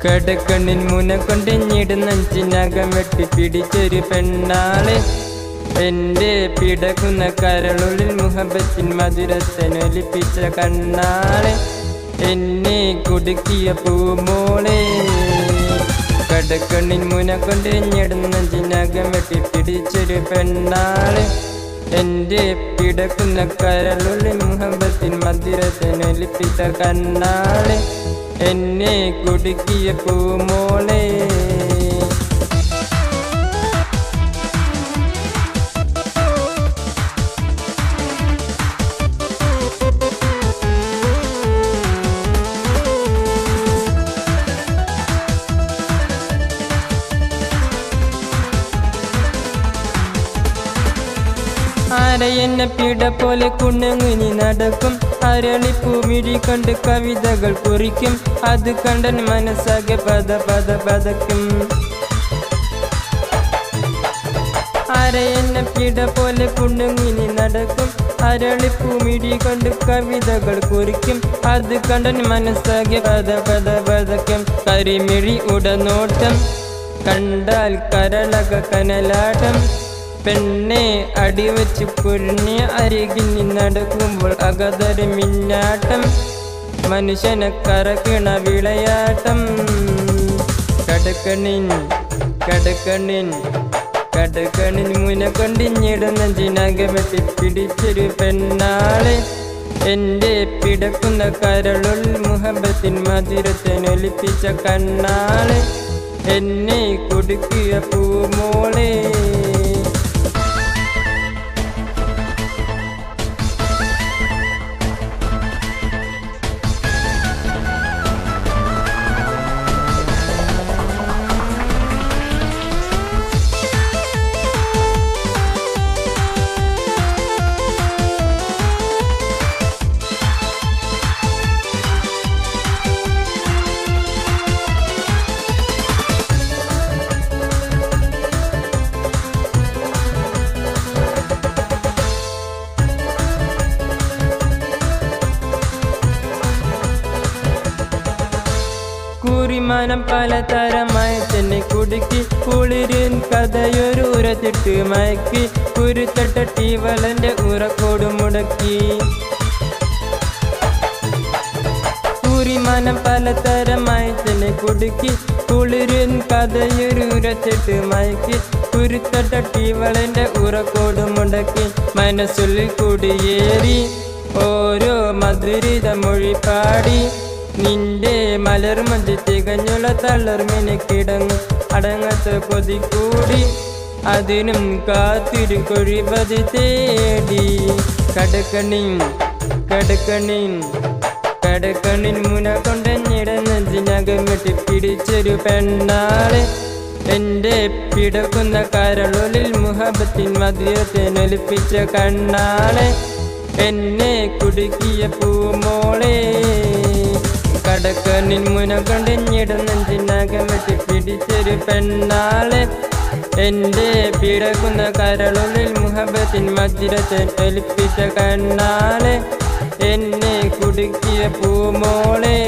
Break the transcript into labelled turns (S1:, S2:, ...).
S1: കടക്കണ്ണിൻ മുന കൊണ്ടിഞ്ഞിടുന്നഞ്ചിനകം വെട്ടി പിടിച്ചൊരു പെണ്ണാള് എന്റെ പിടക്കുന്ന കരളുള്ളിൽ മുഹബത്തിൻ മധുരത്തിനൊലിപ്പിച്ച കണ്ണാള് എന്നെ കുടുക്കിയ പൂമോളെ കടക്കണ്ണിൻ മുന കൊണ്ടിഞ്ഞിടുന്നഞ്ചിനകം വെട്ടി പിടിച്ചൊരു പെണ്ണാള് എന്റെ പിടക്കുന്ന കരളുള്ളിൽ മുഹബത്തിൻ മധുരത്തിനൊലിപ്പിച്ച കണ്ണാള് എന്നെ കുടുക്കിയ പൂമോളെ ആരയെന്നെ പിട പോലെ കുണങ്ങി നടക്കും അരളിപ്പൂമിഴി കണ്ട് കവിതകൾ കുറിക്കും അത് കണ്ടൻ മനസ്സാകെ പതക്കും ആരയെന്നെ പിട പോലെ കുണങ്ങി നടക്കും അരളിപ്പൂമിഴി കണ്ട് കവിതകൾ കുറിക്കും അത് കണ്ടൻ മനസ്സാകെ പതക്കും കരിമിഴി ഉടനോട്ടം കണ്ടാൽ കരളക കനലാട്ടം പെണ്ണെ അടിവച്ച് പൊരിഞ്ഞ അരികിൽ നിന്നടക്കുമ്പോൾ അകതര മിന്നാട്ടം മനുഷ്യനെ കറക്കണ വിളയാട്ടം കടക്കണ്ണിൻ മുന കൊണ്ടിഞ്ഞിടുന്നതിനകമെത്തി പിടിച്ചൊരു പെണ്ണാളെ എന്റെ പിടക്കുന്ന കരളുള്ളിൽ മുഹബത്തിൻ മധുരത്തിനൊലിപ്പിച്ച കണ്ണാളെ എന്നെ കുടുക്കിയ പൂമോളെ കുറിമാനം പലതരമായി തന്നെ കുടുക്കി കുളിരിൻ കഥയൊരു ഉരച്ചിട്ട് മയക്കി കുരുത്തട്ട ടീവളന്റെ ഉറക്കോട് മുടക്കി കുറിമാനം പലതരമായി തന്നെ കുടുക്കി കുളിരിൻ കഥയൊരു ഉരച്ചിട്ട് മയക്കി കുരുത്തട്ട ടീവളന്റെ ഉറക്കോട് മുടക്കി മനസ്സുള്ളിൽ കുടിയേറി ഓരോ മധുരിത മൊഴി പാടി നിന്റെ മലർമഞ്ചി തികഞ്ഞുള്ള തളർമിന് കിടങ്ങും അടങ്ങാത്ത കൊതി കൂടി അതിനും കാത്തിരു കൊഴിപതി തേടി കടക്കണ്ണിൻ മുന കൊണ്ടഞ്ഞിടന്നതിനകം വെട്ടി പിടിച്ചൊരു പെണ്ണാളെ എന്റെ പിടക്കുന്ന കരളുള്ളിൽ മുഹബത്തിൻ മധുരത്തിനൊലിപ്പിച്ച കണ്ണാളെ എന്നെ കുടുക്കിയ പൂമോളെ കടക്കണ്ണിൻ മുന കൊണ്ടിഞ്ഞിടുന്നതിനകം വെട്ടി പിടിച്ചൊരു പെണ്ണാളെ എന്റെ പിടക്കുന്ന കരളുള്ളിൽ മുഹബത്തിൻ മധുരത്തിനൊലിപ്പിച്ച കണ്ണാളെ എന്നെ കുടുക്കിയ പൂമോളെ